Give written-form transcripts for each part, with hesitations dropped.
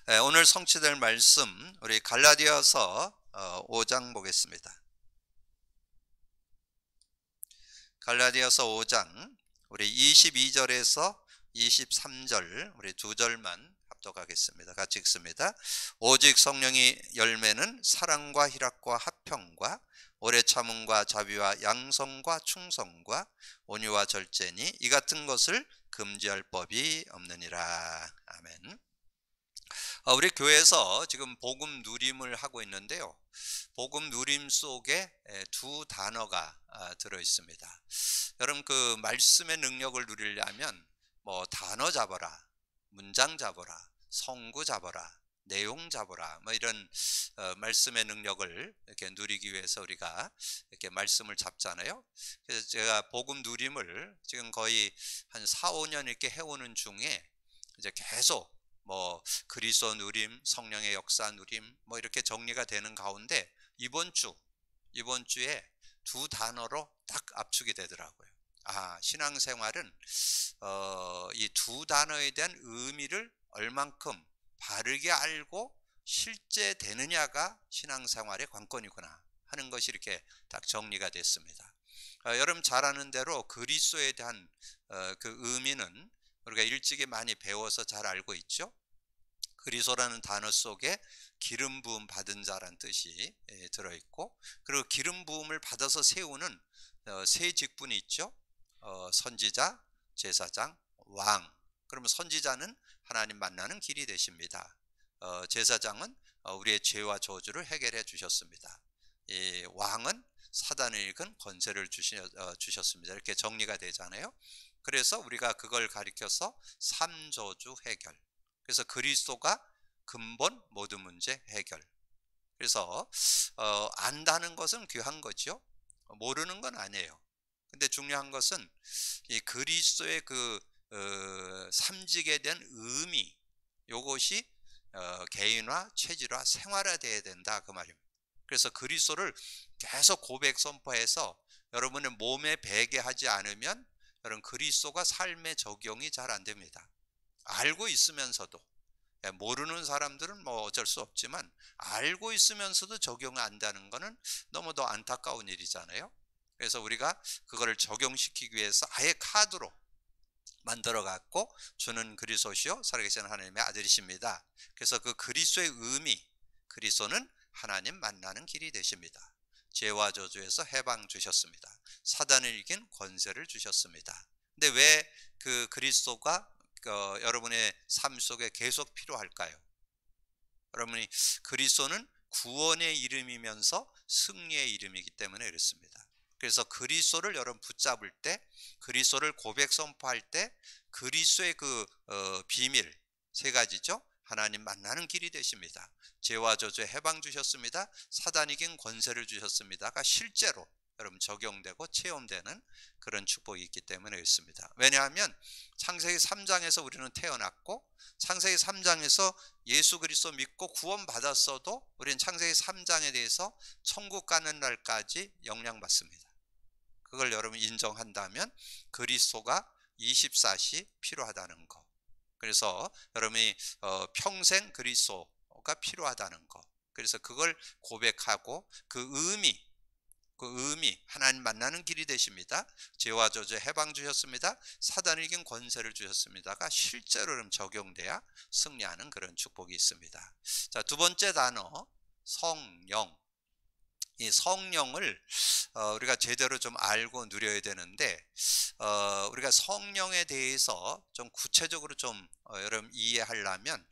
오늘 성취될 말씀 우리 갈라디아서 5장 보겠습니다. 갈라디아서 5장 우리 22절에서 23절 우리 두 절만 합독하겠습니다. 같이 읽습니다. 오직 성령의 열매는 사랑과 희락과 화평과 오래 참음과 자비와 양성과 충성과 온유와 절제니 이 같은 것을 금지할 법이 없느니라. 아멘. 우리 교회에서 지금 복음 누림을 하고 있는데요. 복음 누림 속에 두 단어가 들어 있습니다. 여러분, 그 말씀의 능력을 누리려면 뭐 단어 잡아라, 문장 잡아라, 성구 잡아라, 내용 잡아라, 뭐 이런 말씀의 능력을 이렇게 누리기 위해서 우리가 이렇게 말씀을 잡잖아요. 그래서 제가 복음 누림을 지금 거의 한 4, 5년 이렇게 해오는 중에 이제 계속 뭐 그리스도 누림, 성령의 역사 누림 뭐 이렇게 정리가 되는 가운데 이번 주에 두 단어로 딱 압축이 되더라고요. 신앙생활은 이 두 단어에 대한 의미를 얼만큼 바르게 알고 실제 되느냐가 신앙생활의 관건이구나 하는 것이 이렇게 딱 정리가 됐습니다. 여러분 잘 아는 대로 그리스도에 대한 그 의미는 우리가 일찍이 많이 배워서 잘 알고 있죠. 그리스도라는 단어 속에 기름 부음 받은 자란 뜻이 들어있고, 그리고 기름 부음을 받아서 세우는 세 직분이 있죠. 선지자, 제사장, 왕. 그러면 선지자는 하나님 만나는 길이 되십니다. 제사장은 우리의 죄와 저주를 해결해 주셨습니다. 이 왕은 사단을 이긴 권세를 주셨습니다. 이렇게 정리가 되잖아요. 그래서 우리가 그걸 가리켜서 삼저주 해결. 그래서 그리스도가 근본 모든 문제 해결. 그래서 안다는 것은 귀한 거죠. 모르는 건 아니에요. 근데 중요한 것은 이 그리스도의 그 삼직에 대한 의미, 요것이 개인화, 체질화, 생활화되어야 된다 그 말입니다. 그래서 그리스도를 계속 고백 선포해서 여러분의 몸에 배게 하지 않으면 여러분 그리스도가 삶에 적용이 잘 안 됩니다. 알고 있으면서도, 모르는 사람들은 뭐 어쩔 수 없지만 알고 있으면서도 적용 안 되는 거는 너무도 안타까운 일이잖아요. 그래서 우리가 그거를 적용시키기 위해서 아예 카드로 만들어 갖고 주는 그리스도시요 살아계신 하나님의 아들이십니다. 그래서 그 그리스도의 의미, 그리스도는 하나님 만나는 길이 되십니다. 죄와 저주에서 해방 주셨습니다. 사단을 이긴 권세를 주셨습니다. 근데 왜 그 그리스도가 여러분의 삶 속에 계속 필요할까요? 여러분이 그리스도는 구원의 이름이면서 승리의 이름이기 때문에 그렇습니다. 그래서 그리스도를 여러분 붙잡을 때, 그리스도를 고백 선포할 때 그리스도의 그 비밀 세 가지죠. 하나님 만나는 길이 되십니다. 죄와 저주에 해방 주셨습니다. 사단 이긴 권세를 주셨습니다가 실제로 여러분 적용되고 체험되는 그런 축복이 있기 때문에 있습니다. 왜냐하면 창세기 3장에서 우리는 태어났고 창세기 3장에서 예수 그리스도 믿고 구원받았어도 우리는 창세기 3장에 대해서 천국 가는 날까지 영향받습니다. 그걸 여러분 인정한다면 그리스도가 24시 필요하다는 거. 그래서 여러분이 평생 그리스도가 필요하다는 거. 그래서 그걸 고백하고 그 의미 하나님 만나는 길이 되십니다. 죄와 저주 해방 주셨습니다. 사단을 이긴 권세를 주셨습니다가 실제로 적용돼야 승리하는 그런 축복이 있습니다. 자, 두 번째 단어 성령. 이 성령을 우리가 제대로 좀 알고 누려야 되는데 우리가 성령에 대해서 좀 구체적으로 좀 여러분 이해하려면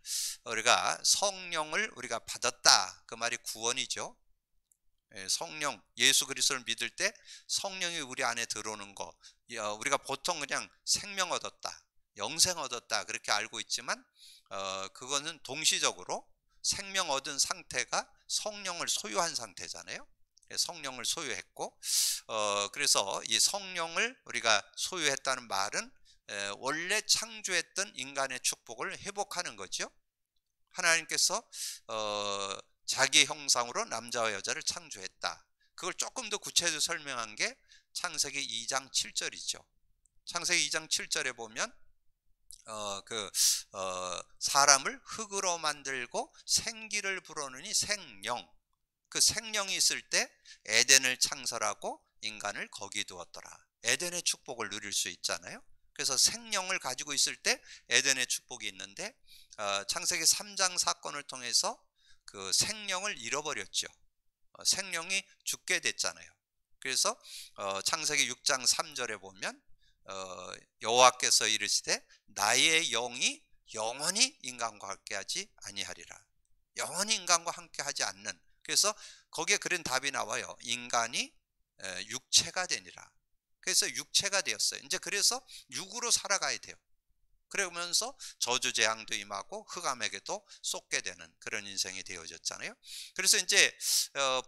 우리가 성령을 우리가 받았다 그 말이 구원이죠. 성령, 예수 그리스도를 믿을 때 성령이 우리 안에 들어오는 거, 우리가 보통 그냥 생명 얻었다, 영생 얻었다 그렇게 알고 있지만 그거는 동시적으로 생명 얻은 상태가 성령을 소유한 상태잖아요. 성령을 소유했고 그래서 이 성령을 우리가 소유했다는 말은 원래 창조했던 인간의 축복을 회복하는 거죠. 하나님께서 자기 형상으로 남자와 여자를 창조했다. 그걸 조금 더 구체적으로 설명한 게 창세기 2장 7절이죠. 창세기 2장 7절에 보면 사람을 흙으로 만들고 생기를 불어넣으니 생령. 그 생령이 있을 때 에덴을 창설하고 인간을 거기 두었더라. 에덴의 축복을 누릴 수 있잖아요. 그래서 생령을 가지고 있을 때 에덴의 축복이 있는데 창세기 3장 사건을 통해서 그 생령을 잃어버렸죠. 생령이 죽게 됐잖아요. 그래서 창세기 6장 3절에 보면 여호와께서 이르시되 나의 영이 영원히 인간과 함께하지 아니하리라. 영원히 인간과 함께하지 않는. 그래서 거기에 그런 답이 나와요. 인간이 육체가 되니라. 그래서 육체가 되었어요. 이제 그래서 육으로 살아가야 돼요. 그러면서 저주재앙도 임하고 흑암에게도 쏟게 되는 그런 인생이 되어졌잖아요. 그래서 이제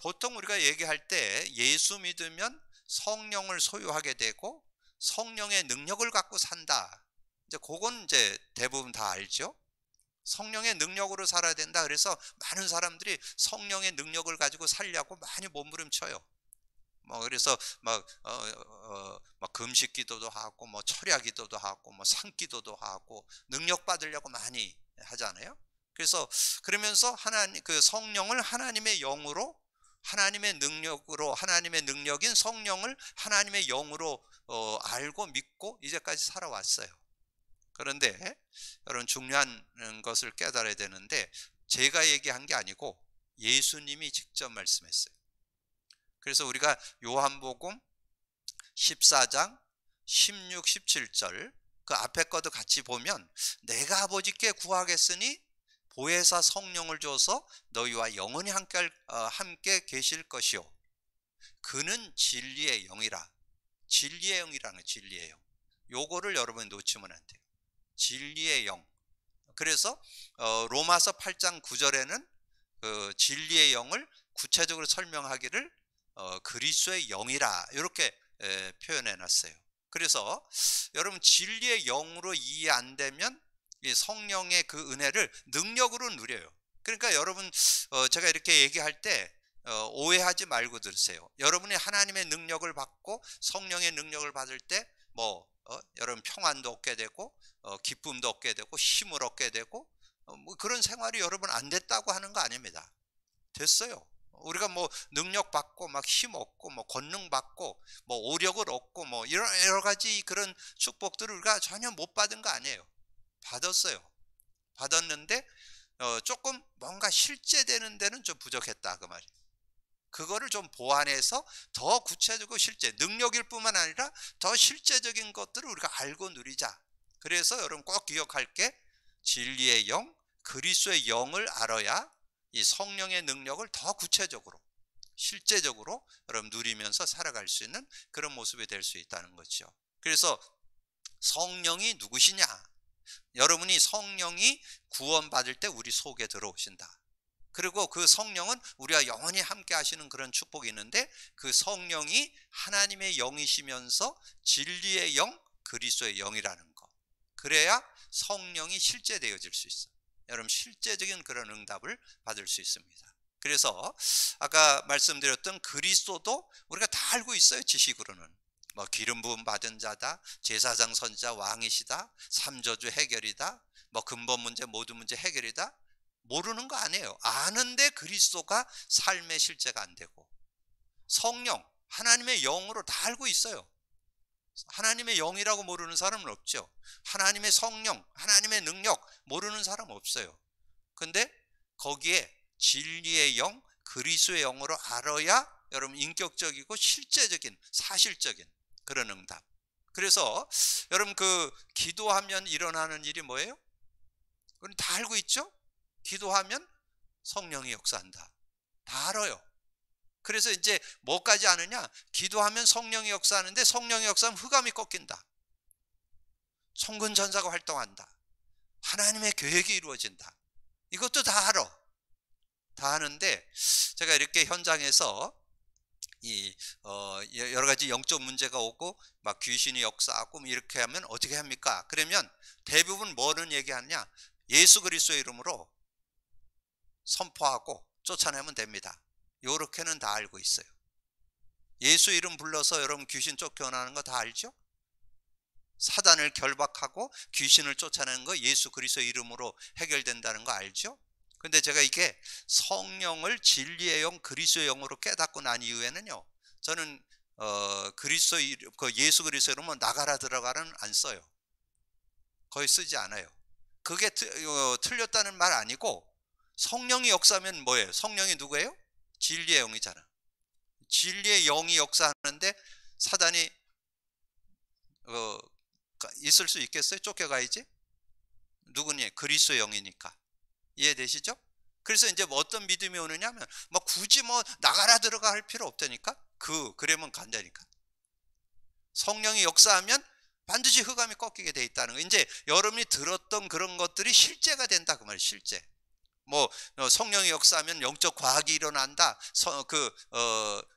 보통 우리가 얘기할 때 예수 믿으면 성령을 소유하게 되고 성령의 능력을 갖고 산다. 이제 그건 이제 대부분 다 알죠. 성령의 능력으로 살아야 된다. 그래서 많은 사람들이 성령의 능력을 가지고 살려고 많이 몸부림쳐요. 그래서 막 금식 기도도 하고 철야 기도도 하고 산기도도 하고 능력 받으려고 많이 하잖아요. 그래서 그러면서 하나님 그 성령을 하나님의 영으로 하나님의 능력으로 하나님의 능력인 성령을 하나님의 영으로 알고 믿고 이제까지 살아왔어요. 그런데 여러분 중요한 것을 깨달아야 되는데 제가 얘기한 게 아니고 예수님이 직접 말씀했어요. 그래서 우리가 요한복음 14장 16, 17절 그 앞에 것도 같이 보면 내가 아버지께 구하겠으니 보혜사 성령을 줘서 너희와 영원히 함께 계실 것이요 그는 진리의 영이라. 진리의 영이라는 진리의 영. 요거를 여러분 놓치면 안 돼요. 진리의 영. 그래서 로마서 8장 9절에는 그 진리의 영을 구체적으로 설명하기를 그리스도의 영이라 이렇게 표현해 놨어요. 그래서 여러분 진리의 영으로 이해 안 되면 이 성령의 그 은혜를 능력으로 누려요. 그러니까 여러분 제가 이렇게 얘기할 때 오해하지 말고 들으세요. 여러분이 하나님의 능력을 받고 성령의 능력을 받을 때 여러분 평안도 얻게 되고 기쁨도 얻게 되고 힘을 얻게 되고 그런 생활이 여러분 안 됐다고 하는 거 아닙니다. 됐어요. 우리가 능력 받고 힘 얻고 권능 받고 오력을 얻고 이런 여러 가지 그런 축복들을 우리가 전혀 못 받은 거 아니에요. 받았어요. 받았는데 조금 뭔가 실제되는 데는 좀 부족했다 그 말이에요. 그거를 좀 보완해서 더 구체적이고 실제 능력일 뿐만 아니라 더 실제적인 것들을 우리가 알고 누리자. 그래서 여러분 꼭 기억할 게 진리의 영, 그리스도의 영을 알아야 이 성령의 능력을 더 구체적으로 실제적으로 여러분 누리면서 살아갈 수 있는 그런 모습이 될 수 있다는 거죠. 그래서 성령이 누구시냐? 여러분이 성령이 구원받을 때 우리 속에 들어오신다. 그리고 그 성령은 우리와 영원히 함께 하시는 그런 축복이 있는데 그 성령이 하나님의 영이시면서 진리의 영, 그리스도의 영이라는 거. 그래야 성령이 실제되어질 수 있어요. 여러분 실제적인 그런 응답을 받을 수 있습니다. 그래서 아까 말씀드렸던 그리스도도 우리가 다 알고 있어요. 지식으로는 기름 부음 받은 자다, 제사장 선지자 왕이시다, 삼저주 해결이다, 근본 문제 모든 문제 해결이다. 모르는 거 아니에요. 아는데 그리스도가 삶의 실제가 안 되고 성령 하나님의 영으로 다 알고 있어요. 하나님의 영이라고 모르는 사람은 없죠. 하나님의 성령, 하나님의 능력 모르는 사람 없어요. 근데 거기에 진리의 영, 그리스도의 영으로 알아야 여러분 인격적이고 실제적인 사실적인 그런 응답. 그래서 여러분 그 기도하면 일어나는 일이 뭐예요? 우리 다 알고 있죠? 기도하면 성령이 역사한다. 다 알아요. 그래서 이제 뭐까지 아느냐? 기도하면 성령이 역사하는데 성령이 역사하면 흑암이 꺾인다. 성군 전사가 활동한다. 하나님의 계획이 이루어진다. 이것도 다 알아. 다 아는데 제가 이렇게 현장에서 여러 가지 영적 문제가 오고 귀신이 역사하고 이렇게 하면 어떻게 합니까? 그러면 대부분 뭐는 얘기하느냐? 예수 그리스도의 이름으로 선포하고 쫓아내면 됩니다. 요렇게는 다 알고 있어요. 예수 이름 불러서 여러분 귀신 쫓겨나는 거 다 알죠? 사단을 결박하고 귀신을 쫓아내는 거 예수 그리스도의 이름으로 해결된다는 거 알죠? 근데 제가 이게 성령을 진리의 영, 그리스도의 영으로 깨닫고 난 이후에는요, 저는 예수 그리스도의 이름은 나가라 들어가라는 안 써요. 거의 쓰지 않아요. 그게 틀렸다는 말 아니고, 성령이 역사하면 뭐예요? 성령이 누구예요? 진리의 영이잖아. 진리의 영이 역사하는데 사단이 있을 수 있겠어요? 쫓겨가야지. 누구니? 그리스도의 영이니까. 이해되시죠? 그래서 이제 뭐 어떤 믿음이 오느냐면 뭐 굳이 뭐 나가라 들어가 할 필요 없다니까. 그러면 간다니까. 성령이 역사하면 반드시 흑암이 꺾이게 돼 있다는 거. 이제 여러분이 들었던 그런 것들이 실제가 된다 그 말이에요. 실제. 뭐 성령이 역사하면 영적 과학이 일어난다.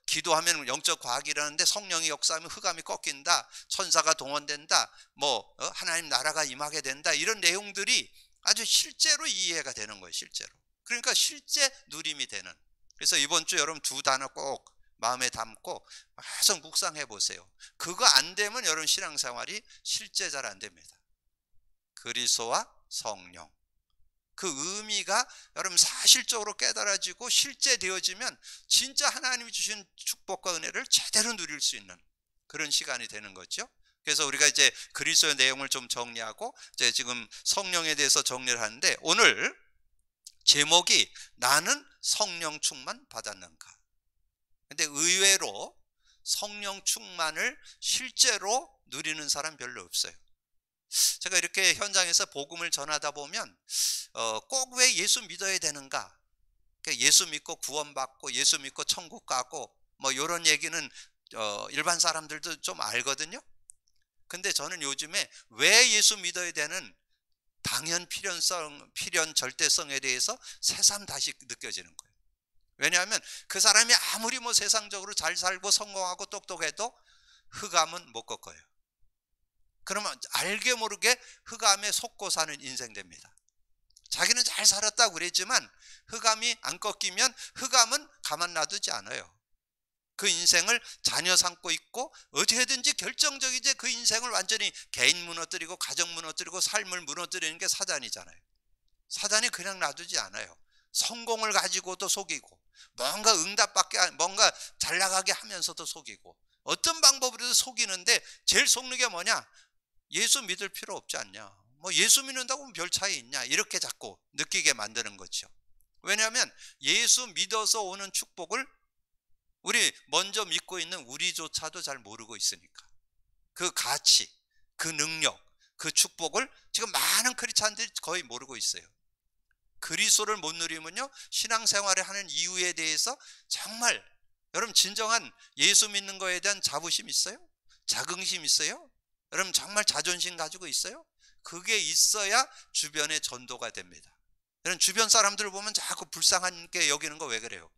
기도하면 영적 과학이 일어나는데 성령이 역사하면 흑암이 꺾인다. 천사가 동원된다. 하나님 나라가 임하게 된다. 이런 내용들이 아주 실제로 이해가 되는 거예요. 실제로. 그러니까 실제 누림이 되는. 그래서 이번 주 여러분 두 단어 꼭 마음에 담고 계속 묵상해 보세요. 그거 안 되면 여러분 신앙생활이 실제 잘 안 됩니다. 그리스도와 성령. 그 의미가 여러분 사실적으로 깨달아지고 실제 되어지면 진짜 하나님이 주신 축복과 은혜를 제대로 누릴 수 있는 그런 시간이 되는 거죠. 그래서 우리가 이제 그리스도의 내용을 좀 정리하고 이제 지금 성령에 대해서 정리를 하는데, 오늘 제목이 나는 성령 충만 받았는가. 근데 의외로 성령 충만을 실제로 누리는 사람 별로 없어요. 제가 이렇게 현장에서 복음을 전하다 보면 꼭 왜 예수 믿어야 되는가, 예수 믿고 구원받고 예수 믿고 천국 가고 뭐 이런 얘기는 일반 사람들도 좀 알거든요. 근데 저는 요즘에 왜 예수 믿어야 되는 당연 필연 절대성에 대해서 새삼 다시 느껴지는 거예요. 왜냐하면 그 사람이 아무리 뭐 세상적으로 잘 살고 성공하고 똑똑해도 흑암은 못 꺾어요. 그러면 알게 모르게 흑암에 속고 사는 인생 됩니다. 자기는 잘 살았다고 그랬지만 흑암이 안 꺾이면 흑암은 가만 놔두지 않아요. 그 인생을 자녀 삼고 있고 어떻게든지 결정적이지 그 인생을 완전히 개인 무너뜨리고 가정 무너뜨리고 삶을 무너뜨리는 게 사단이잖아요. 사단이 그냥 놔두지 않아요. 성공을 가지고도 속이고 뭔가 뭔가 잘 나가게 하면서도 속이고 어떤 방법으로도 속이는데 제일 속는 게 뭐냐? 예수 믿을 필요 없지 않냐? 뭐 예수 믿는다고 별 차이 있냐? 이렇게 자꾸 느끼게 만드는 거죠. 왜냐하면 예수 믿어서 오는 축복을 우리 먼저 믿고 있는 우리조차도 잘 모르고 있으니까, 그 가치, 그 능력, 그 축복을 지금 많은 크리스찬들이 거의 모르고 있어요. 그리스도를 못 누리면요, 신앙생활을 하는 이유에 대해서 정말 여러분 진정한 예수 믿는 거에 대한 자부심 있어요? 자긍심 있어요? 여러분 정말 자존심 가지고 있어요? 그게 있어야 주변의 전도가 됩니다. 여러분 주변 사람들을 보면 자꾸 불쌍하게 여기는 거 왜 그래요?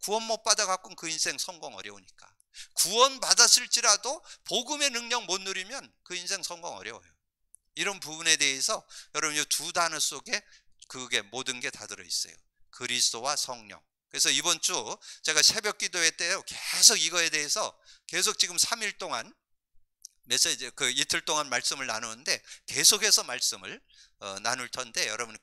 구원 못 받아갖고 그 인생 성공 어려우니까. 구원 받았을지라도 복음의 능력 못 누리면 그 인생 성공 어려워요. 이런 부분에 대해서 여러분 이 두 단어 속에 그게 모든 게 다 들어있어요. 그리스도와 성령. 그래서 이번 주 제가 새벽 기도회 때요 계속 이거에 대해서 계속 지금 3일 동안 이틀 동안 말씀을 나누는데 계속해서 말씀을 나눌 텐데, 여러분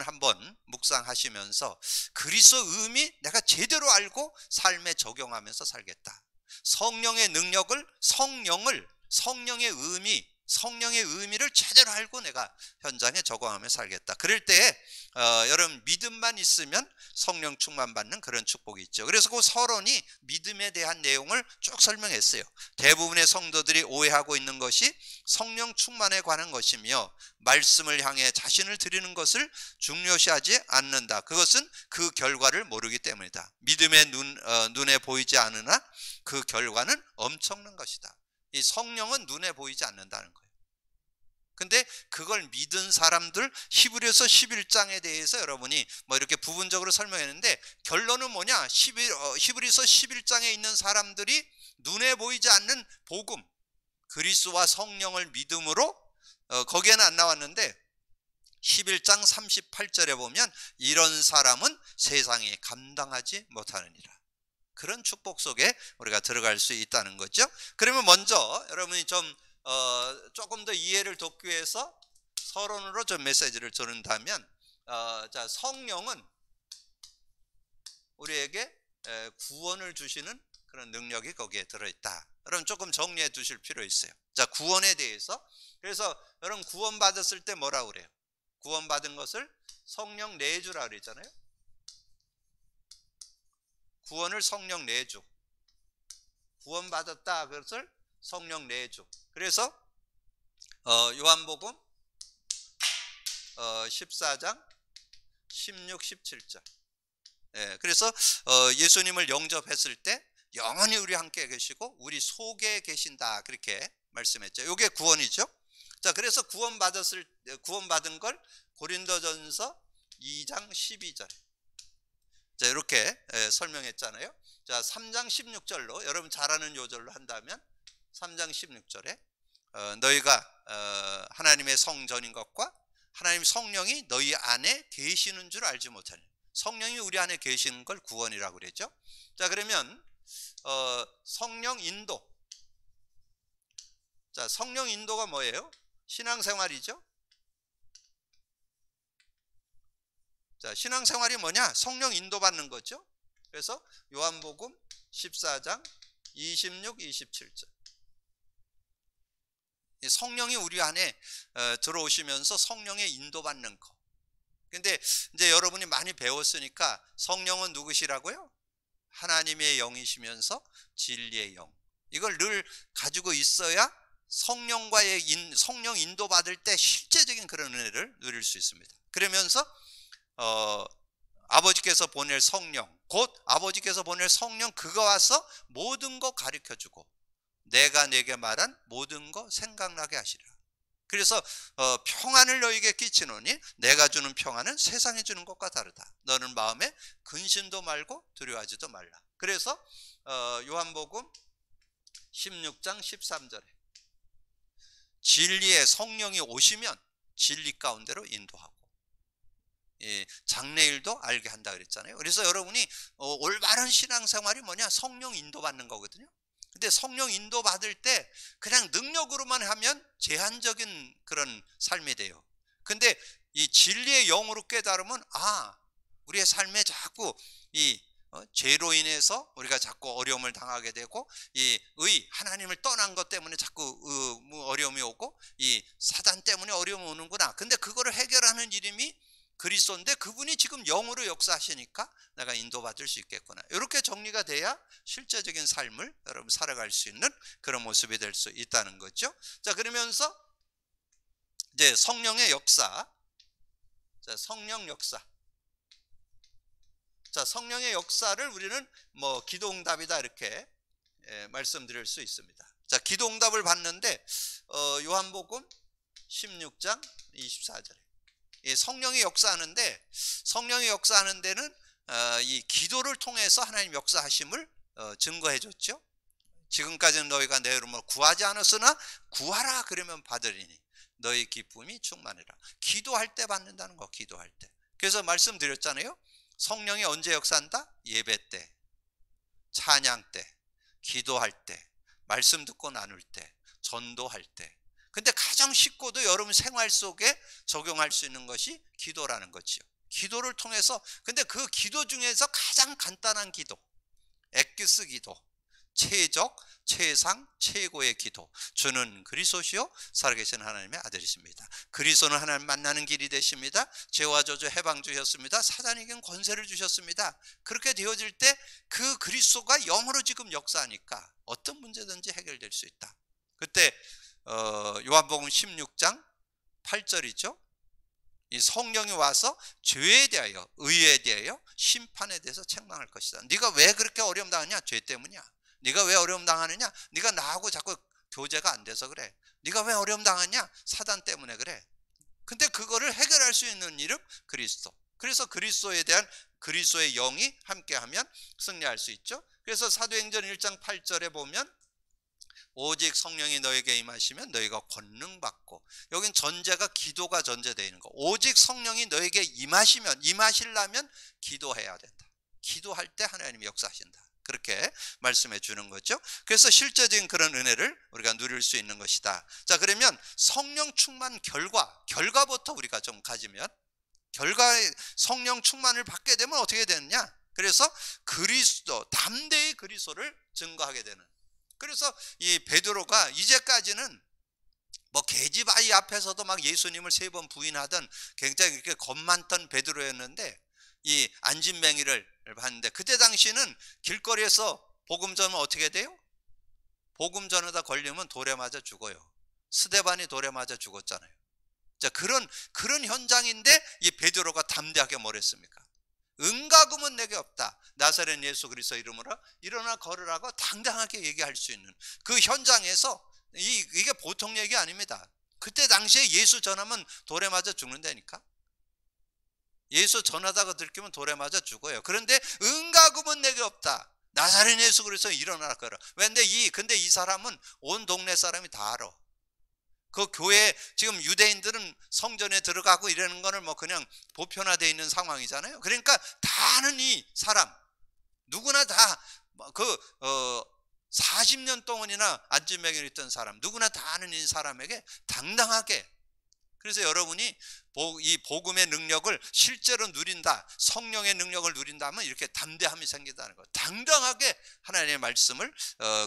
한번 묵상하시면서 그리스도 의미 내가 제대로 알고 삶에 적용하면서 살겠다. 성령의 능력을, 성령의 의미를 제대로 알고 내가 현장에 적용하며 살겠다. 그럴 때 여러분 믿음만 있으면 성령 충만 받는 그런 축복이 있죠. 그래서 그 서론이 믿음에 대한 내용을 쭉 설명했어요. 대부분의 성도들이 오해하고 있는 것이 성령 충만에 관한 것이며 말씀을 향해 자신을 드리는 것을 중요시하지 않는다. 그것은 그 결과를 모르기 때문이다. 믿음의 눈에 보이지 않으나 그 결과는 엄청난 것이다. 이 성령은 눈에 보이지 않는다는 거예요. 근데 그걸 믿은 사람들, 히브리서 11장에 대해서 여러분이 뭐 이렇게 부분적으로 설명했는데 결론은 뭐냐? 히브리서 11장에 있는 사람들이 눈에 보이지 않는 복음, 그리스도와 성령을 믿음으로 거기에는 안 나왔는데 11장 38절에 보면 이런 사람은 세상에 감당하지 못하느니라. 그런 축복 속에 우리가 들어갈 수 있다는 거죠. 그러면 먼저 여러분이 좀 조금 더 이해를 돕기 위해서 서론으로 좀 메시지를 전한다면, 자, 성령은 우리에게 구원을 주시는 그런 능력이 거기에 들어있다. 여러분 조금 정리해 두실 필요 있어요. 자, 구원에 대해서. 그래서 여러분 구원 받았을 때 뭐라고 그래요? 구원 받은 것을 성령 내주라 그랬잖아요. 구원을 성령 내주. 구원 받았다 그것을 성령 내주. 그래서 요한복음 14장 16, 17절. 예, 그래서 예수님을 영접했을 때 영원히 우리 함께 계시고 우리 속에 계신다 그렇게 말씀했죠. 이게 구원이죠. 자, 그래서 구원받은 걸 고린도전서 2장 12절. 자, 이렇게 설명했잖아요. 자, 3장 16절로 여러분 잘 아는 요절로 한다면 3장 16절에 너희가 하나님의 성전인 것과 하나님 성령이 너희 안에 계시는 줄 알지 못하니. 성령이 우리 안에 계시는 걸 구원이라고 그랬죠. 자, 그러면 성령 인도. 자, 성령 인도가 뭐예요? 신앙생활이죠. 자, 신앙생활이 뭐냐? 성령 인도받는 거죠. 그래서 요한복음 14장 26, 27절. 성령이 우리 안에 들어오시면서 성령의 인도받는 거. 근데 이제 여러분이 많이 배웠으니까 성령은 누구시라고요? 하나님의 영이시면서 진리의 영. 이걸 늘 가지고 있어야 성령과의 성령 인도받을 때 실제적인 그런 은혜를 누릴 수 있습니다. 그러면서 아버지께서 보낼 성령, 곧 아버지께서 보낼 성령, 그가 와서 모든 거 가르쳐주고 내가 내게 말한 모든 거 생각나게 하시라. 그래서 평안을 너에게 끼치노니 내가 주는 평안은 세상이 주는 것과 다르다. 너는 마음에 근심도 말고 두려워하지도 말라. 그래서 요한복음 16장 13절에 진리의 성령이 오시면 진리 가운데로 인도하고 장래일도 알게 한다 그랬잖아요. 그래서 여러분이 올바른 신앙생활이 뭐냐? 성령 인도받는 거거든요. 근데 성령 인도받을 때 그냥 능력으로만 하면 제한적인 그런 삶이 돼요. 근데 이 진리의 영으로 깨달으면 우리의 삶에 자꾸 이 죄로 인해서 우리가 자꾸 어려움을 당하게 되고, 이 하나님을 떠난 것 때문에 자꾸 어려움이 오고, 이 사단 때문에 어려움이 오는구나. 근데 그거를 해결하는 이름이 그리스도인데 그분이 지금 영으로 역사하시니까 내가 인도받을 수 있겠구나. 이렇게 정리가 돼야 실제적인 삶을 여러분 살아갈 수 있는 그런 모습이 될 수 있다는 거죠. 자, 그러면서 이제 성령의 역사. 자, 성령 역사. 자, 성령의 역사를 우리는 뭐 기도응답이다 이렇게 말씀드릴 수 있습니다. 자, 기도응답을 봤는데 요한복음 16장 24절에 성령이 역사하는데, 성령이 역사하는 데는 이 기도를 통해서 하나님 역사하심을 증거해 줬죠. 지금까지는 너희가 내 이름으로 구하지 않았으나 구하라 그러면 받으리니 너희 기쁨이 충만해라. 기도할 때 받는다는 거, 기도할 때. 그래서 말씀드렸잖아요. 성령이 언제 역사한다? 예배 때, 찬양 때, 기도할 때, 말씀 듣고 나눌 때, 전도할 때. 근데 가장 쉽고도 여러분 생활 속에 적용할 수 있는 것이 기도라는 거지요. 기도를 통해서, 근데 그 기도 중에서 가장 간단한 기도, 엑기스 기도, 최적, 최상, 최고의 기도. 주는 그리스도시요 살아계신 하나님의 아들이십니다. 그리스도는 하나님 만나는 길이 되십니다. 죄와 저주 해방 주셨습니다. 사단에겐 권세를 주셨습니다. 그렇게 되어질 때 그 그리스도가 영으로 지금 역사하니까 어떤 문제든지 해결될 수 있다. 그때 요한복음 16장 8절이죠. 이 성령이 와서 죄에 대하여, 의에 대하여, 심판에 대해서 책망할 것이다. 네가 왜 그렇게 어려움 당하냐? 죄 때문이야. 네가 왜 어려움 당하느냐? 네가 나하고 자꾸 교제가 안 돼서 그래. 네가 왜 어려움 당하냐? 사단 때문에 그래. 근데 그거를 해결할 수 있는 이름 그리스도. 그래서 그리스도에 대한 그리스도의 영이 함께하면 승리할 수 있죠. 그래서 사도행전 1장 8절에 보면 오직 성령이 너에게 임하시면 너희가 권능 받고, 여긴 전제가 기도가 전제되어 있는 거. 오직 성령이 너에게 임하시려면 기도해야 된다. 기도할 때 하나님이 역사하신다. 그렇게 말씀해 주는 거죠. 그래서 실제적인 그런 은혜를 우리가 누릴 수 있는 것이다. 자, 그러면 성령 충만 결과부터 우리가 좀 가지면, 결과의 성령 충만을 받게 되면 어떻게 되느냐? 그래서 그리스도, 담대히 그리스도를 증거하게 되는. 그래서 이 베드로가 이제까지는 뭐 계집 아이 앞에서도 막 예수님을 3번 부인하던 굉장히 이렇게 겁 많던 베드로였는데, 이 안진뱅이를 봤는데, 그때 당시는 길거리에서 복음 전하면 어떻게 돼요? 복음 전하다 걸리면 돌에 맞아 죽어요. 스데반이 돌에 맞아 죽었잖아요. 자, 그런 현장인데 이 베드로가 담대하게 뭘 했습니까? 은과금은 내게 없다. 나사렛 예수 그리스도 이름으로 일어나 걸으라고 당당하게 얘기할 수 있는 그 현장에서, 이게 보통 얘기 아닙니다. 그때 당시에 예수 전하면 돌에 맞아 죽는다니까. 예수 전하다가 들키면 돌에 맞아 죽어요. 그런데 은과금은 내게 없다. 나사렛 예수 그리스도 일어나라 걸어. 근데 이 사람은 온 동네 사람이 다 알아. 그 교회 지금 유대인들은 성전에 들어가고 이러는 거는 뭐 그냥 보편화되어 있는 상황이잖아요. 그러니까 다 아는 이 사람, 누구나 다 40년 동안이나 안진뱅이를 있던 사람, 누구나 다 아는 이 사람에게 당당하게. 그래서 여러분이 이 복음의 능력을 실제로 누린다, 성령의 능력을 누린다면 이렇게 담대함이 생긴다는 것. 당당하게 하나님의 말씀을,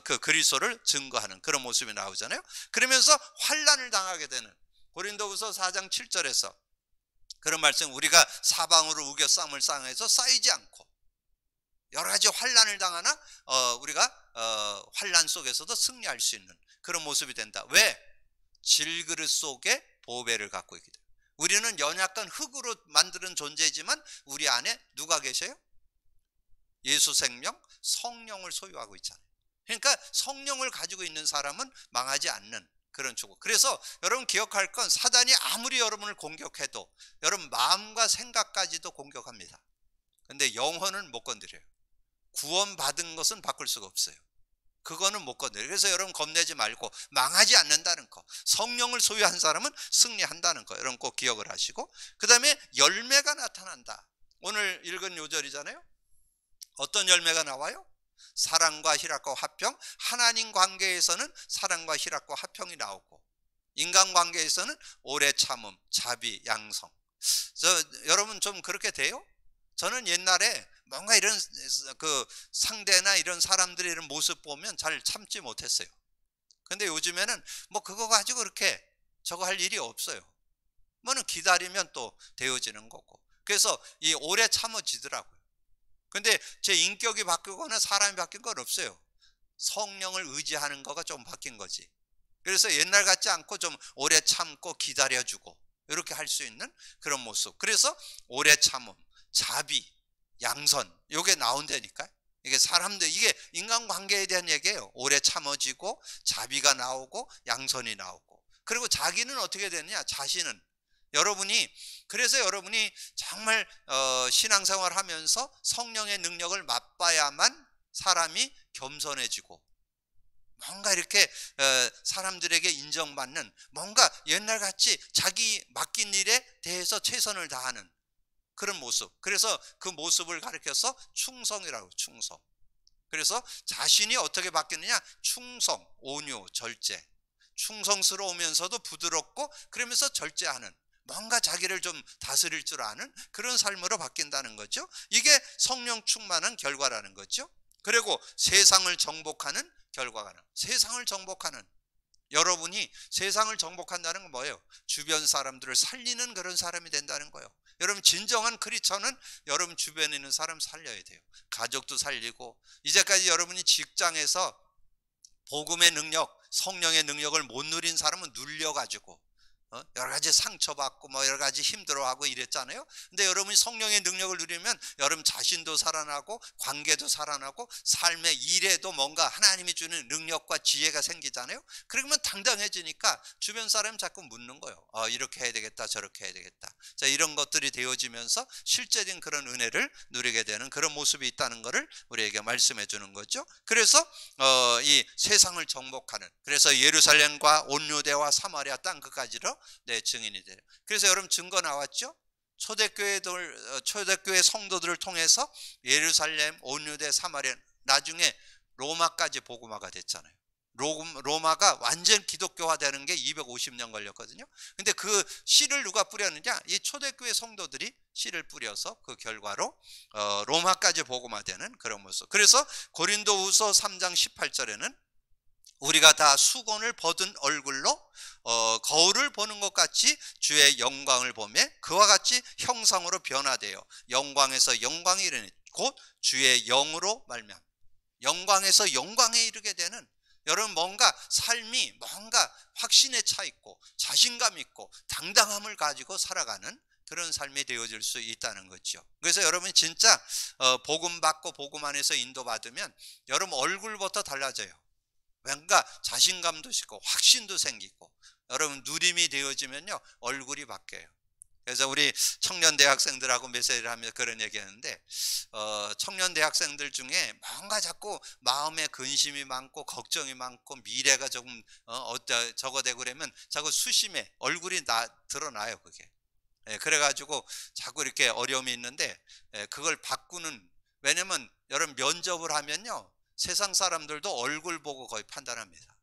그 그리스도를 증거하는 그런 모습이 나오잖아요. 그러면서 환난을 당하게 되는, 고린도후서 4장 7절에서 그런 말씀, 우리가 사방으로 우겨 싸움을 상해서 쌓이지 않고 여러 가지 환난을 당하나 우리가 환난 속에서도 승리할 수 있는 그런 모습이 된다. 왜? 질그릇 속에 보배를 갖고 있기 때문에. 우리는 연약한 흙으로 만드는 존재지만 우리 안에 누가 계셔요? 예수 생명, 성령을 소유하고 있잖아요. 그러니까 성령을 가지고 있는 사람은 망하지 않는 그런 축복. 그래서 여러분 기억할 건, 사단이 아무리 여러분을 공격해도 여러분 마음과 생각까지도 공격합니다. 근데 영혼은 못 건드려요. 구원받은 것은 바꿀 수가 없어요. 그거는 못 건드려요. 그래서 여러분 겁내지 말고, 망하지 않는다는 거, 성령을 소유한 사람은 승리한다는 거, 여러분 꼭 기억을 하시고, 그 다음에 열매가 나타난다. 오늘 읽은 요절이잖아요. 어떤 열매가 나와요? 사랑과 희락과 화평. 하나님 관계에서는 사랑과 희락과 화평이 나오고, 인간 관계에서는 오래 참음, 자비, 양성. 여러분 좀 그렇게 돼요? 저는 옛날에 뭔가 이런 그 상대나 이런 사람들의 이런 모습 보면 잘 참지 못했어요. 근데 요즘에는 뭐 그거 가지고 그렇게 저거 할 일이 없어요. 뭐는 기다리면 또 되어지는 거고. 그래서 이 오래 참아지더라고요. 근데 제 인격이 바뀌거나 사람이 바뀐 건 없어요. 성령을 의지하는 거가 좀 바뀐 거지. 그래서 옛날 같지 않고 좀 오래 참고 기다려주고 이렇게 할 수 있는 그런 모습. 그래서 오래 참음, 자비, 양선, 요게 나온다니까. 이게 사람들, 이게 인간관계에 대한 얘기예요. 오래 참아지고 자비가 나오고 양선이 나오고. 그리고 자기는 어떻게 되느냐, 자신은. 그래서 여러분이 정말 신앙생활 하면서 성령의 능력을 맛봐야만 사람이 겸손해지고, 뭔가 이렇게 사람들에게 인정받는, 뭔가 옛날같이 자기 맡긴 일에 대해서 최선을 다하는 그런 모습. 그래서 그 모습을 가리켜서 충성이라고, 충성. 그래서 자신이 어떻게 바뀌느냐, 충성, 온유, 절제. 충성스러우면서도 부드럽고, 그러면서 절제하는, 뭔가 자기를 좀 다스릴 줄 아는 그런 삶으로 바뀐다는 거죠. 이게 성령 충만한 결과라는 거죠. 그리고 세상을 정복하는 결과가 나요. 세상을 정복하는, 여러분이 세상을 정복한다는 건 뭐예요? 주변 사람들을 살리는 그런 사람이 된다는 거예요. 여러분 진정한 크리스천은 여러분 주변에 있는 사람 살려야 돼요. 가족도 살리고, 이제까지 여러분이 직장에서 복음의 능력, 성령의 능력을 못 누린 사람은 눌려가지고 여러 가지 상처받고 뭐 여러 가지 힘들어하고 이랬잖아요. 근데 여러분이 성령의 능력을 누리면 여러분 자신도 살아나고 관계도 살아나고 삶의 일에도 뭔가 하나님이 주는 능력과 지혜가 생기잖아요. 그러면 당당해지니까 주변 사람 자꾸 묻는 거예요. 이렇게 해야 되겠다, 저렇게 해야 되겠다. 자, 이런 것들이 되어지면서 실제적인 그런 은혜를 누리게 되는 그런 모습이 있다는 것을 우리에게 말씀해 주는 거죠. 그래서 이 세상을 정복하는, 그래서 예루살렘과 온 유대와 사마리아 땅 끝까지로 증인이 돼요. 그래서 여러분 증거 나왔죠? 초대교회 성도들을 통해서 예루살렘, 온 유대, 사마리아 나중에 로마까지 복음화가 됐잖아요. 로마가 완전 기독교화 되는 게 250년 걸렸거든요. 근데 그 씨를 누가 뿌렸느냐? 이 초대교회 성도들이 씨를 뿌려서 그 결과로 로마까지 복음화되는 그런 모습. 그래서 고린도후서 3장 18절에는 우리가 다 수건을 벗은 얼굴로 거울을 보는 것 같이 주의 영광을 보며 그와 같이 형상으로 변화되어 영광에서 영광에 이르니 곧 주의 영으로 말미암아 영광에서 영광에 이르게 되는, 여러분 뭔가 삶이 뭔가 확신에 차 있고 자신감 있고 당당함을 가지고 살아가는 그런 삶이 되어질 수 있다는 거죠. 그래서 여러분 진짜 복음 받고 복음 안에서 인도받으면 여러분 얼굴부터 달라져요. 뭔가 자신감도 있고 확신도 생기고 여러분 누림이 되어지면요 얼굴이 바뀌어요. 그래서 우리 청년 대학생들하고 메시지를 하면서 그런 얘기하는데 청년 대학생들 중에 뭔가 자꾸 마음에 근심이 많고 걱정이 많고 미래가 조금 저거 되고 그러면 자꾸 수심에 얼굴이 드러나요 그게. 그래가지고 자꾸 이렇게 어려움이 있는데 그걸 바꾸는, 왜냐면 여러분 면접을 하면요 세상 사람들도 얼굴 보고 거의 판단합니다.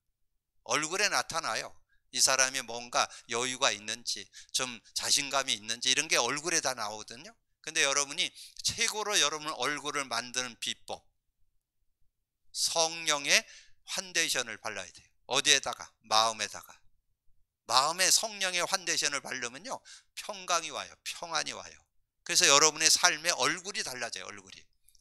얼굴에 나타나요. 이 사람이 뭔가 여유가 있는지 좀 자신감이 있는지 이런 게 얼굴에 다 나오거든요. 근데 여러분이 최고로 여러분 얼굴을 만드는 비법, 성령의 환데이션을 발라야 돼요. 어디에다가? 마음에다가. 마음에 성령의 환데이션을 바르면요 평강이 와요. 평안이 와요. 그래서 여러분의 삶의 얼굴이 달라져요.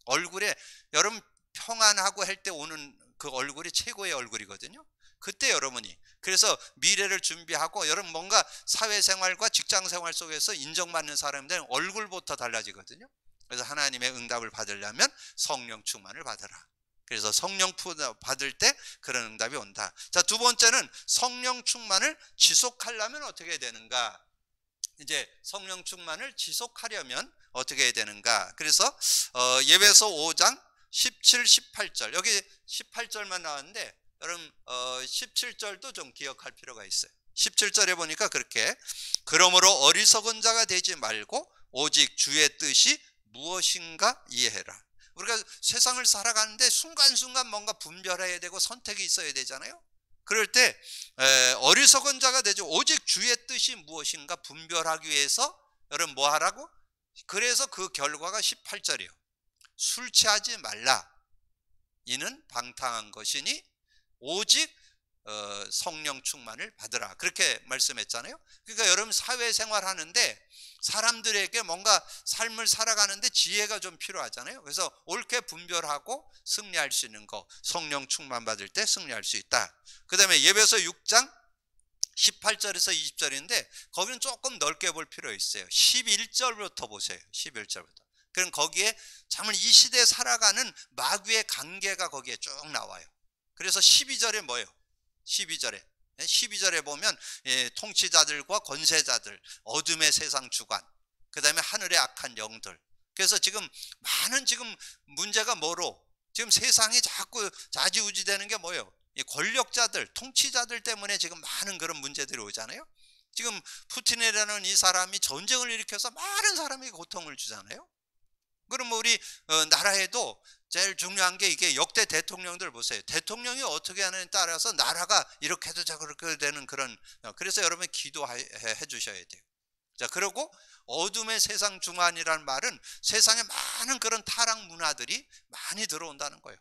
얼굴에 여러분 평안하고 할 때 오는 그 얼굴이 최고의 얼굴이거든요. 그때 여러분이 그래서 미래를 준비하고 여러분 뭔가 사회생활과 직장생활 속에서 인정받는 사람들은 얼굴부터 달라지거든요. 그래서 하나님의 응답을 받으려면 성령 충만을 받으라. 그래서 성령 받을 때 그런 응답이 온다. 자, 두 번째는 성령 충만을 지속하려면 어떻게 해야 되는가? 이제 성령 충만을 지속하려면 어떻게 해야 되는가? 그래서 예배서 5장 17, 18절, 여기 18절만 나왔는데 여러분 17절도 좀 기억할 필요가 있어요. 17절에 보니까 그렇게 그러므로 어리석은 자가 되지 말고 오직 주의 뜻이 무엇인가 이해해라. 우리가 세상을 살아가는데 순간순간 뭔가 분별해야 되고 선택이 있어야 되잖아요. 그럴 때 어리석은 자가 되죠. 오직 주의 뜻이 무엇인가 분별하기 위해서 여러분 뭐 하라고? 그래서 그 결과가 18절이에요. 술 취하지 말라. 이는 방탕한 것이니 오직 성령 충만을 받으라. 그렇게 말씀했잖아요. 그러니까 여러분 사회생활 하는데 사람들에게 뭔가 삶을 살아가는데 지혜가 좀 필요하잖아요. 그래서 옳게 분별하고 승리할 수 있는 거, 성령 충만 받을 때 승리할 수 있다. 그 다음에 예배서 6장 18절에서 20절인데 거기는 조금 넓게 볼 필요 있어요. 11절부터 보세요. 11절부터. 그럼 거기에 정말 이 시대에 살아가는 마귀의 관계가 거기에 쭉 나와요. 그래서 12절에 뭐예요? 12절에 보면 통치자들과 권세자들, 어둠의 세상 주관, 그 다음에 하늘의 악한 영들. 그래서 지금 많은 지금 문제가 뭐로? 지금 세상이 자꾸 좌지우지 되는 게 뭐예요? 이 권력자들, 통치자들 때문에 지금 많은 그런 문제들이 오잖아요. 지금 푸틴이라는 이 사람이 전쟁을 일으켜서 많은 사람에게 고통을 주잖아요. 그럼 우리 나라에도 제일 중요한 게 이게 역대 대통령들 보세요. 대통령이 어떻게 하느냐에 따라서 나라가 이렇게 해도 저렇게 되는 그런, 그래서 여러분 기도해 주셔야 돼요. 자, 그리고 어둠의 세상 중환이라는 말은 세상에 많은 그런 타락 문화들이 많이 들어온다는 거예요.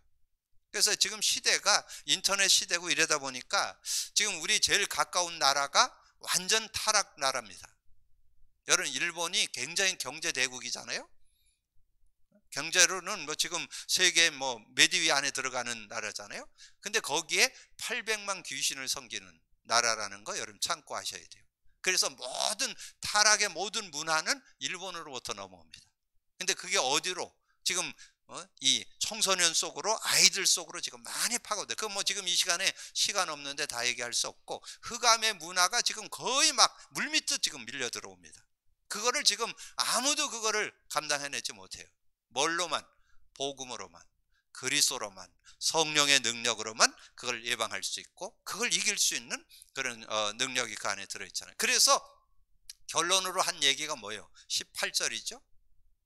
그래서 지금 시대가 인터넷 시대고 이러다 보니까 지금 우리 제일 가까운 나라가 완전 타락 나라입니다. 여러분 일본이 굉장히 경제 대국이잖아요. 경제로는 뭐 지금 세계 몇 위 안에 들어가는 나라잖아요. 근데 거기에 800만 귀신을 섬기는 나라라는 거 여러분 참고하셔야 돼요. 그래서 모든 타락의 모든 문화는 일본으로부터 넘어옵니다. 근데 그게 어디로 지금 이 청소년 속으로 아이들 속으로 지금 많이 파고들. 그 지금 이 시간에 시간 없는데 다 얘기할 수 없고 흑암의 문화가 지금 거의 막 물밑으로 지금 밀려 들어옵니다. 그거를 지금 아무도 그거를 감당해내지 못해요. 뭘로만? 복음으로만, 그리스도로만, 성령의 능력으로만 그걸 예방할 수 있고 그걸 이길 수 있는 그런 능력이 그 안에 들어있잖아요. 그래서 결론으로 한 얘기가 뭐예요? 18절이죠.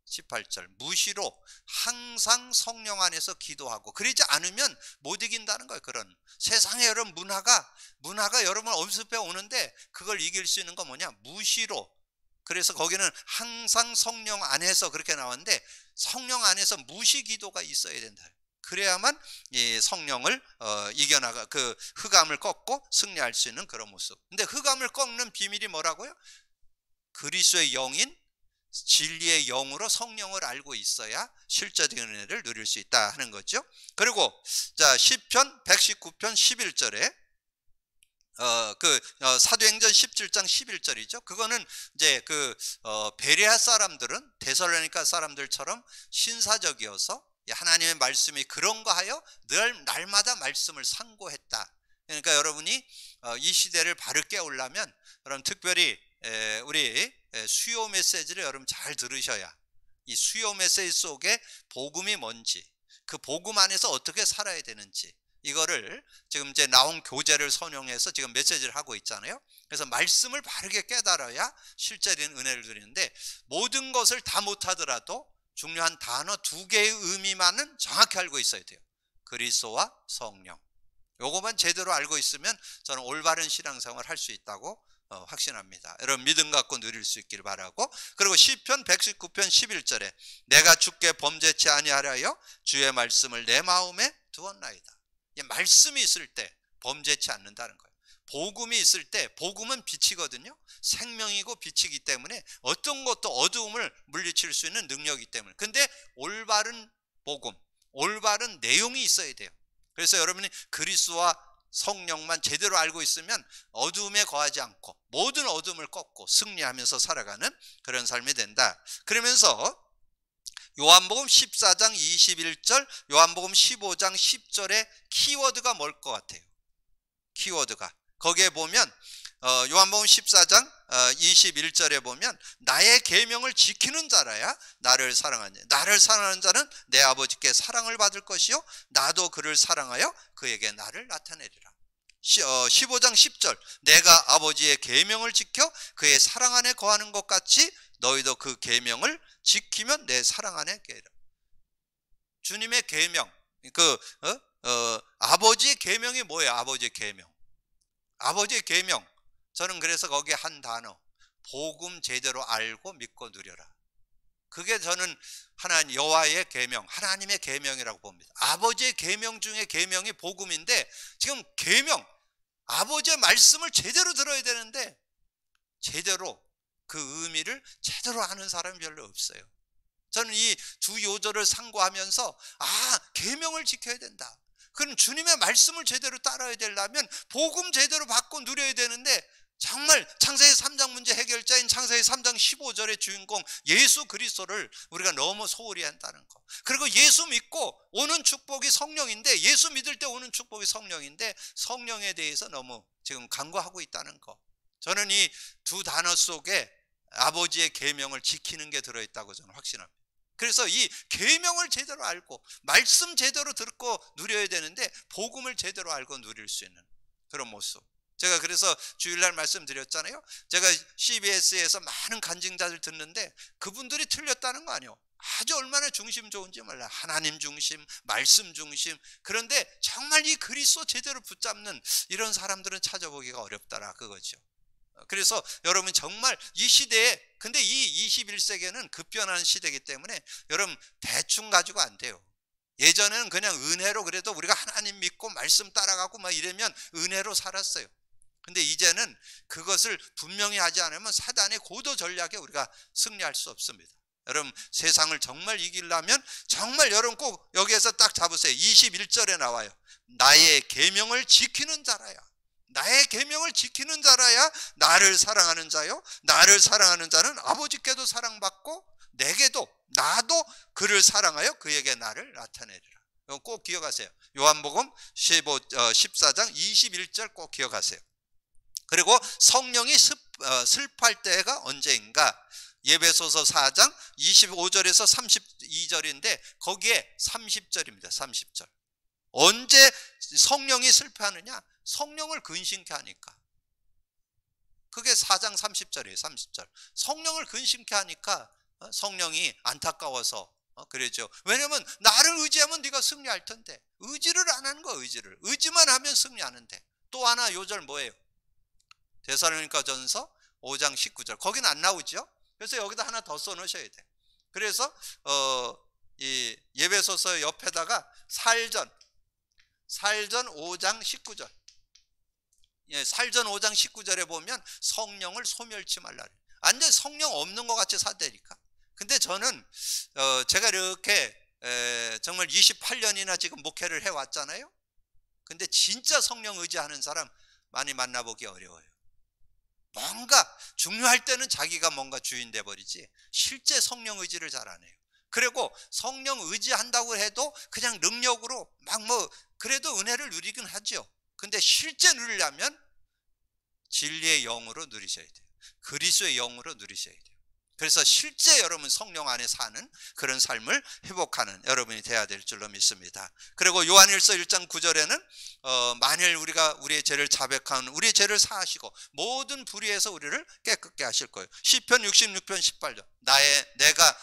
18절 무시로 항상 성령 안에서 기도하고 그러지 않으면 못 이긴다는 거예요. 그런 세상에 여러분 문화가 여러분 엄습해 오는데 그걸 이길 수 있는 건 뭐냐? 무시로. 그래서 거기는 항상 성령 안에서 그렇게 나왔는데 성령 안에서 무시 기도가 있어야 된다. 그래야만 이 성령을 이겨나가 그 흑암을 꺾고 승리할 수 있는 그런 모습. 근데 흑암을 꺾는 비밀이 뭐라고요? 그리스도의 영인 진리의 영으로 성령을 알고 있어야 실제적인 은혜를 누릴 수 있다 하는 거죠. 그리고 자 시편 119편 11절에 사도행전 17장 11절이죠. 그거는 이제 베레아 사람들은 데살로니가 사람들처럼 신사적이어서 하나님의 말씀이 그런가 하여 늘 날마다 말씀을 상고했다. 그러니까 여러분이 이 시대를 바르게 오려면 여러분 특별히 우리 수요 메시지를 여러분 잘 들으셔야 이 수요 메시지 속에 복음이 뭔지 그 복음 안에서 어떻게 살아야 되는지 이거를 지금 이제 나온 교재를 선용해서 지금 메시지를 하고 있잖아요. 그래서 말씀을 바르게 깨달아야 실제적인 은혜를 누리는데 모든 것을 다 못하더라도 중요한 단어 2개의 의미만은 정확히 알고 있어야 돼요. 그리스도와 성령. 요거만 제대로 알고 있으면 저는 올바른 신앙생활을 할 수 있다고 확신합니다. 여러분 믿음 갖고 누릴 수 있길 바라고. 그리고 시편 119편 11절에 내가 주께 범죄치 아니하려 주의 말씀을 내 마음에 두었나이다. 말씀이 있을 때 범죄치 않는다는 거예요. 복음이 있을 때 복음은 빛이거든요. 생명이고 빛이기 때문에 어떤 것도 어두움을 물리칠 수 있는 능력이기 때문에. 근데 올바른 복음, 올바른 내용이 있어야 돼요. 그래서 여러분이 그리스도와 성령만 제대로 알고 있으면 어두움에 거하지 않고 모든 어두움을 꺾고 승리하면서 살아가는 그런 삶이 된다. 그러면서 요한복음 14장 21절, 요한복음 15장 10절의 키워드가 뭘 것 같아요? 키워드가 거기에 보면 요한복음 14장 21절에 보면 나의 계명을 지키는 자라야 나를 사랑하니 나를 사랑하는 자는 내 아버지께 사랑을 받을 것이요 나도 그를 사랑하여 그에게 나를 나타내리라. 15장 10절 내가 아버지의 계명을 지켜 그의 사랑 안에 거하는 것 같이 너희도 그 계명을 지키면 내 사랑 안에 거하리라. 주님의 계명, 아버지의 계명이 뭐예요? 아버지의 계명. 아버지의 계명. 저는 그래서 거기에 한 단어, 복음 제대로 알고 믿고 누려라. 그게 저는 하나님 여호와의 계명, 하나님의 계명이라고 봅니다. 아버지의 계명 중에 계명이 복음인데 지금 계명, 아버지의 말씀을 제대로 들어야 되는데 제대로 그 의미를 제대로 아는 사람이 별로 없어요. 저는 이 두 요절을 상고하면서 계명을 지켜야 된다. 그럼 주님의 말씀을 제대로 따라야 되려면 복음 제대로 받고 누려야 되는데 정말 창세기 3장 문제 해결자인 창세기 3장 15절의 주인공 예수 그리스도를 우리가 너무 소홀히 한다는 거. 그리고 예수 믿고 오는 축복이 성령인데 예수 믿을 때 오는 축복이 성령인데 성령에 대해서 너무 지금 간과하고 있다는 거. 저는 이 두 단어 속에 아버지의 계명을 지키는 게 들어있다고 저는 확신합니다. 그래서 이 계명을 제대로 알고 말씀 제대로 듣고 누려야 되는데 복음을 제대로 알고 누릴 수 있는 그런 모습. 제가 그래서 주일날 말씀드렸잖아요. 제가 CBS에서 많은 간증자들 듣는데 그분들이 틀렸다는 거 아니에요. 아주 얼마나 중심 좋은지 몰라. 하나님 중심, 말씀 중심. 그런데 정말 이 그리스도 제대로 붙잡는 이런 사람들은 찾아보기가 어렵더라 그거죠. 그래서 여러분 정말 이 시대에, 근데 이 21세기에는 급변하는 시대이기 때문에 여러분 대충 가지고 안 돼요. 예전에는 그냥 은혜로 그래도 우리가 하나님 믿고 말씀 따라가고 막 이러면 은혜로 살았어요. 근데 이제는 그것을 분명히 하지 않으면 사단의 고도 전략에 우리가 승리할 수 없습니다. 여러분 세상을 정말 이기려면 정말 여러분 꼭 여기에서 딱 잡으세요. 21절에 나와요. 나의 계명을 지키는 자라야. 나의 계명을 지키는 자라야 나를 사랑하는 자요. 나를 사랑하는 자는 아버지께도 사랑받고 내게도 나도 그를 사랑하여 그에게 나를 나타내리라. 꼭 기억하세요. 요한복음 14장 21절 꼭 기억하세요. 그리고 성령이 슬퍼할 때가 언제인가? 예배소서 4장 25절에서 32절인데 거기에 30절입니다. 30절. 언제 성령이 슬퍼하느냐? 성령을 근심케 하니까. 그게 4장 30절이에요. 30절. 성령을 근심케 하니까 성령이 안타까워서 그러죠. 왜냐면 나를 의지하면 네가 승리할 텐데 의지를 안 하는 거야. 의지만 하면 승리하는데. 또 하나 요절 뭐예요? 데살로니가전서 5장 19절 거기는 안 나오죠. 그래서 여기다 하나 더 써놓으셔야 돼. 그래서 이 예배소서 옆에다가 살전 5장 19절 살전 5장 19절에 보면 성령을 소멸치 말라. 완전 성령 없는 것 같이 사대니까. 근데 저는 제가 이렇게 정말 28년이나 지금 목회를 해왔잖아요. 근데 진짜 성령 의지하는 사람 많이 만나보기 어려워요. 뭔가 중요할 때는 자기가 뭔가 주인 돼버리지 실제 성령 의지를 잘 안 해요. 그리고 성령 의지한다고 해도 그냥 능력으로 막 그래도 은혜를 누리긴 하죠. 근데 실제 누리려면 진리의 영으로 누리셔야 돼요. 그리스도의 영으로 누리셔야 돼요. 그래서 실제 여러분 성령 안에 사는 그런 삶을 회복하는 여러분이 돼야 될 줄로 믿습니다. 그리고 요한일서 1장 9절에는 만일 우리가 우리의 죄를 자백하는 우리의 죄를 사하시고 모든 불의에서 우리를 깨끗게 하실 거예요. 시편 66편 18절 내가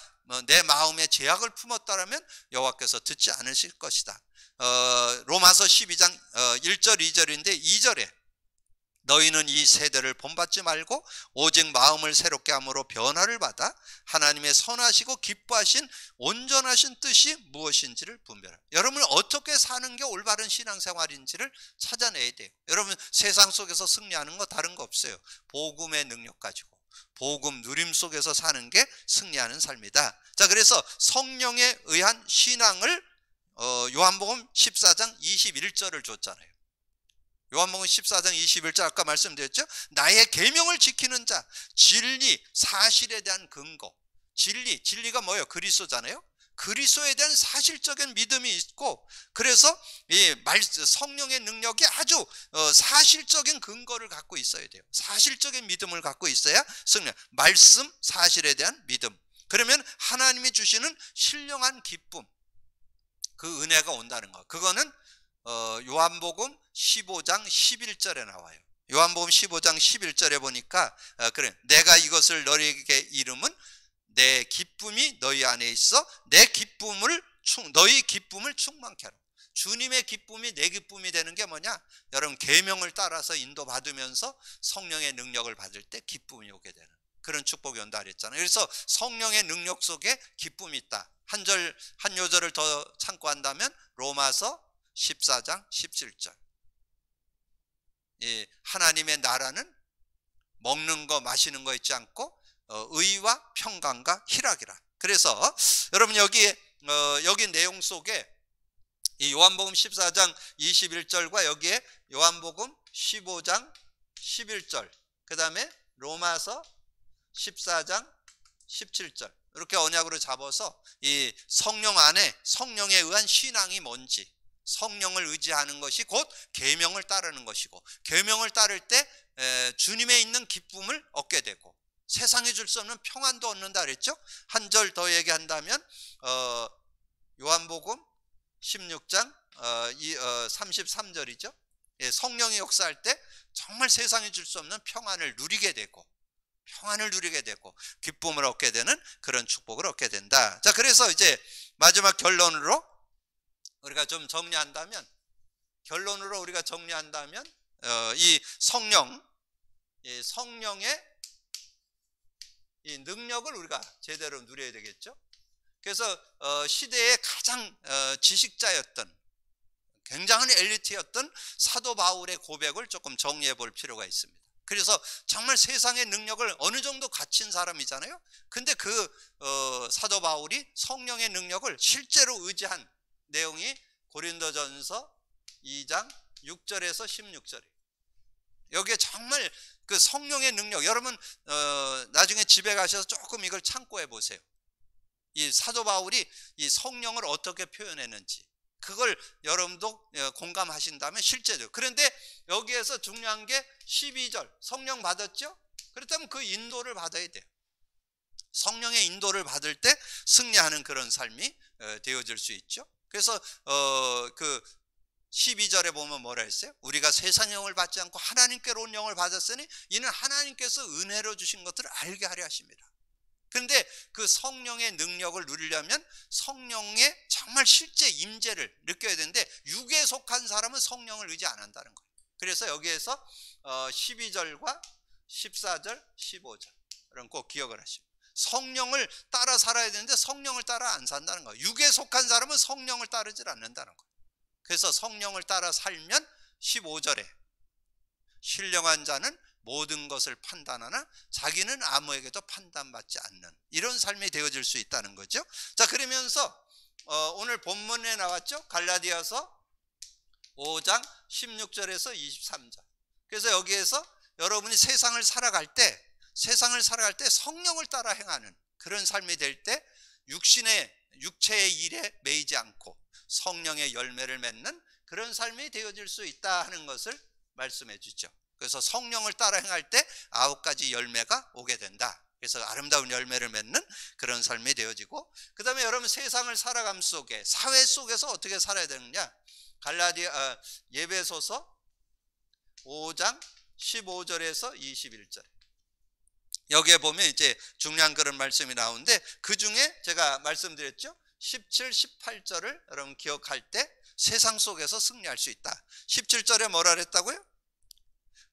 내 마음에 죄악을 품었다라면 여호와께서 듣지 않으실 것이다. 로마서 12장 1절 2절인데 2절에 너희는 이 세대를 본받지 말고 오직 마음을 새롭게 함으로 변화를 받아 하나님의 선하시고 기뻐하신 온전하신 뜻이 무엇인지를 분별하라. 여러분은 어떻게 사는 게 올바른 신앙생활인지를 찾아내야 돼요. 여러분 세상 속에서 승리하는 거 다른 거 없어요. 복음의 능력 가지고 복음 누림 속에서 사는 게 승리하는 삶이다. 자, 그래서 성령에 의한 신앙을 요한복음 14장 21절을 줬잖아요. 요한복음 14장 21절 아까 말씀드렸죠. 나의 계명을 지키는 자, 진리, 사실에 대한 근거. 진리가 뭐예요? 그리스도잖아요. 그리스도에 대한 사실적인 믿음이 있고, 그래서 이 성령의 능력이 아주 사실적인 근거를 갖고 있어야 돼요. 사실적인 믿음을 갖고 있어야 승리. 말씀, 사실에 대한 믿음. 그러면 하나님이 주시는 신령한 기쁨, 그 은혜가 온다는 거. 그거는 요한복음 15장 11절에 나와요. 요한복음 15장 11절에 보니까 그래, 내가 이것을 너희에게 이름은 내 기쁨이 너희 안에 있어 너희 기쁨을 충만케 하라. 주님의 기쁨이 내 기쁨이 되는 게 뭐냐? 여러분 계명을 따라서 인도받으면서 성령의 능력을 받을 때 기쁨이 오게 되는 그런 축복이 온다 그랬잖아요. 그래서 성령의 능력 속에 기쁨이 있다. 한 요절을 더 참고한다면 로마서 14장 17절. 하나님의 나라는 먹는 거 마시는 거 있지 않고 의와 평강과 희락이라. 그래서 여러분 여기 내용 속에 이 요한복음 14장 21절과 여기에 요한복음 15장 11절, 그 다음에 로마서 14장 17절 이렇게 언약으로 잡아서 이 성령 안에 성령에 의한 신앙이 뭔지, 성령을 의지하는 것이 곧 계명을 따르는 것이고, 계명을 따를 때 주님에 있는 기쁨을 얻게 되고 세상에 줄 수 없는 평안도 얻는다 그랬죠. 한 절 더 얘기한다면 요한복음 16장 33절이죠. 성령이 역사할 때 정말 세상에 줄 수 없는 평안을 누리게 되고 기쁨을 얻게 되는 그런 축복을 얻게 된다. 자, 그래서 이제 마지막 결론으로 우리가 좀 정리한다면 이 성령의 이 능력을 우리가 제대로 누려야 되겠죠. 그래서 시대의 가장 지식자였던 굉장한 엘리트였던 사도 바울의 고백을 조금 정리해 볼 필요가 있습니다. 그래서 정말 세상의 능력을 어느 정도 갖춘 사람이잖아요. 근데 그 사도 바울이 성령의 능력을 실제로 의지한 내용이 고린도전서 2장 6절에서 16절이에요. 여기에 정말 그 성령의 능력, 여러분 나중에 집에 가셔서 조금 이걸 참고해 보세요. 이 사도 바울이 이 성령을 어떻게 표현했는지 그걸 여러분도 공감하신다면 실제죠. 그런데 여기에서 중요한 게 12절 성령 받았죠? 그렇다면 그 인도를 받아야 돼요. 성령의 인도를 받을 때 승리하는 그런 삶이 되어질 수 있죠. 그래서 그 12절에 보면 뭐라 했어요? 우리가 세상의 영을 받지 않고 하나님께로 온 영을 받았으니 이는 하나님께서 은혜로 주신 것들을 알게 하려 하십니다. 그런데 그 성령의 능력을 누리려면 성령의 정말 실제 임재를 느껴야 되는데 육에 속한 사람은 성령을 의지 안 한다는 거예요. 그래서 여기에서 12절과 14절, 15절 이런 꼭 기억을 하시고, 성령을 따라 살아야 되는데 성령을 따라 안 산다는 거예요. 육에 속한 사람은 성령을 따르질 않는다는 거예요. 그래서 성령을 따라 살면 15절에 신령한 자는 모든 것을 판단하나 자기는 아무에게도 판단받지 않는 이런 삶이 되어질 수 있다는 거죠. 자, 그러면서 오늘 본문에 나왔죠. 갈라디아서 5장 16절에서 23절. 그래서 여기에서 여러분이 세상을 살아갈 때 성령을 따라 행하는 그런 삶이 될 때 육체의 일에 매이지 않고 성령의 열매를 맺는 그런 삶이 되어질 수 있다 하는 것을 말씀해 주죠. 그래서 성령을 따라 행할 때 9가지 열매가 오게 된다. 그래서 아름다운 열매를 맺는 그런 삶이 되어지고, 그 다음에 여러분 세상을 살아감 속에, 사회 속에서 어떻게 살아야 되느냐. 예배소서 5장 15절에서 21절. 여기에 보면 이제 중요한 그런 말씀이 나오는데, 그 중에 제가 말씀드렸죠. 17, 18절을 여러분 기억할 때 세상 속에서 승리할 수 있다. 17절에 뭐라 그랬다고요?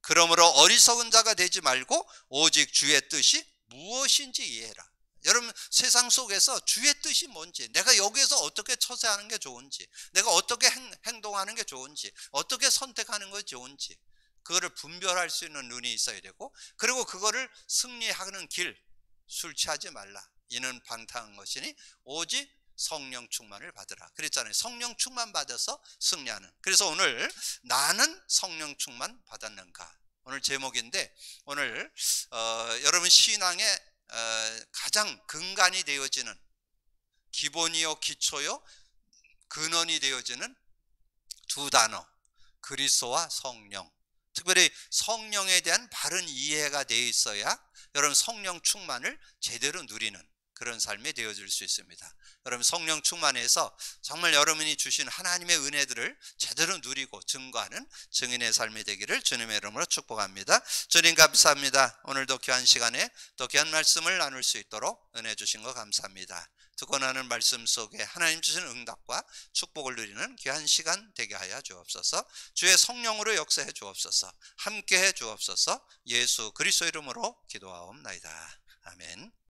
그러므로 어리석은 자가 되지 말고 오직 주의 뜻이 무엇인지 이해해라. 여러분 세상 속에서 주의 뜻이 뭔지, 내가 여기에서 어떻게 처세하는 게 좋은지, 내가 어떻게 행동하는 게 좋은지, 어떻게 선택하는 것이 좋은지, 그거를 분별할 수 있는 눈이 있어야 되고, 그리고 그거를 승리하는 길, 술 취하지 말라. 이는 방탕한 것이니 오직 성령 충만을 받으라. 그랬잖아요. 성령 충만 받아서 승리하는. 그래서 오늘 나는 성령 충만 받았는가? 오늘 제목인데, 오늘 여러분 신앙의 가장 근간이 되어지는, 기본이요 기초요 근원이 되어지는 두 단어, 그리스도와 성령. 특별히 성령에 대한 바른 이해가 되어 있어야 여러분 성령 충만을 제대로 누리는 그런 삶이 되어질 수 있습니다. 여러분 성령 충만해서 정말 여러분이 주신 하나님의 은혜들을 제대로 누리고 증거하는 증인의 삶이 되기를 주님의 이름으로 축복합니다. 주님 감사합니다. 오늘도 귀한 시간에 또 귀한 말씀을 나눌 수 있도록 은혜 주신 거 감사합니다. 듣고 나는 말씀 속에 하나님 주신 응답과 축복을 누리는 귀한 시간 되게 하여 주옵소서. 주의 성령으로 역사해 주옵소서. 함께해 주옵소서. 예수 그리스도 이름으로 기도하옵나이다. 아멘.